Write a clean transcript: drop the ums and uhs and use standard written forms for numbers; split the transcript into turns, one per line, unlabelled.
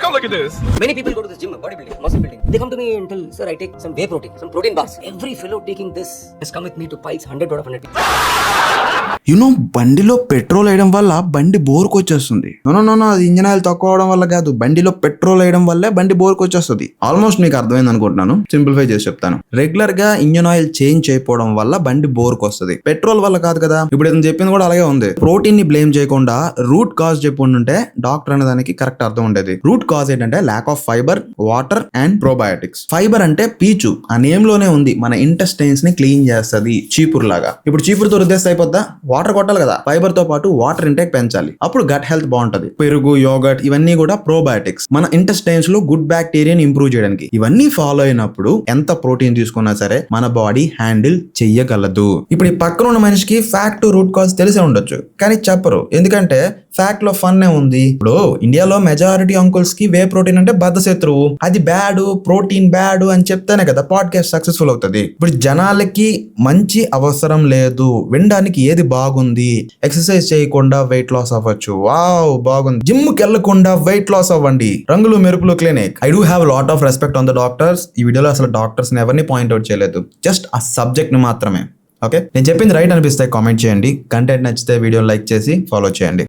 come look at this.
Many people go to the gym, bodybuilding, muscle building. They come to me and tell, sir, I take some whey protein, some protein bars. Every fellow taking this has come with me to Pikes 100 out of 100 people.
బండిలో petrol వేయడం వల్ల బండి బోర్కు వచ్చేస్తుంది. No అది engine oil తక్కువ అవడం వల్ల కాదు, బండిలో పెట్రోల్ వేయడం వల్లే బండి బోర్కు వచ్చేస్తుంది. ఆల్మోస్ట్ మీకు అర్థమైంది అనుకుంటున్నాను. సింప్లిఫై చేసి చెప్తాను. రెగ్యులర్ గా ఇంజన్ ఆయిల్ చేంజ్ చేయకపోవడం వల్ల బండి బోర్కు వస్తుంది, పెట్రోల్ వల్ల కాదు కదా. ఇప్పుడు ఇతను చెప్పింది కూడా అలాగే ఉంది. ప్రోటీన్ ని బ్లేమ్ చేయకుండా రూట్ కాజ్ చెప్పుంటే డాక్టర్ అనే దానికి కరెక్ట్ అర్థం ఉండేది. రూట్ కాజ్ ఏంటంటే lack of fibre, water and probiotics. Fibre అంటే పీచు, ఆ నేమ్ లోనే ఉంది, మన ఇంటెస్టైన్స్ ని క్లీన్ చేస్తుంది చీపురు లాగా. ఇప్పుడు చీపురుతో రుద్దేస్తే అయిపోద్దా? వాటర్ కొట్టాలి కదా. ఫైబర్ తో పాటు వాటర్ ఇంటేక్ పెంచాలి, అప్పుడు గట్ హెల్త్ బాగుంటది. పెరుగు, యోగర్ట్ ఇవన్నీ కూడా ప్రోబయోటిక్స్, మన ఇంటెస్టైన్స్ లో గుడ్ బ్యాక్టీరియాని ఇంప్రూవ్ చేయడానికి. ఇవన్నీ ఫాలో అయినప్పుడు ఎంత ప్రోటీన్ తీసుకున్నా సరే మన బాడీ హ్యాండిల్ చెయ్యగలదు. ఇప్పుడు ఈ పక్కన ఉన్న మనిషికి ఫ్యాక్ట్ రూట్ కాజ్ తెలిసే ఉండొచ్చు, కానీ చెప్పరు. ఎందుకంటే ఫ్యాక్ట్ లో ఫన్ ఏ ఉంది. ఇప్పుడు ఇండియాలో మెజారిటీ అంకుల్స్ కి వే ప్రోటీన్ అంటే బద్ధ శత్రువు, అది బ్యాడ్, ప్రోటీన్ బ్యాడ్ అని చెప్తేనే కదా పాడ్కాస్ట్ సక్సెస్ఫుల్ అవుతుంది. ఇప్పుడు జనాలకి మంచి అవసరం లేదు, వినడానికి ఏది బాగుంది, ఎక్సర్సైజ్ చేయకుండా వెయిట్ లాస్ అవ్వచ్చు, వావ్ బాగుంది. జిమ్ కి వెళ్లకుండా వెయిట్ లాస్ అవ్వండి, రంగులు మెరుపులు clinic. I do have lot of respect on the doctors. ఈ వీడియోలో అసలు డాక్టర్స్ ని ఎవరిని పాయింట్అవుట్ చేయలేదు, జస్ట్ ఆ సబ్జెక్ట్ ని మాత్రమే. ఓకే, నేను చెప్పింది రైట్ అనిపిస్తే కామెంట్ చేయండి. కంటెంట్ నచ్చితే వీడియోని లైక్ చేసి ఫాలో చేయండి.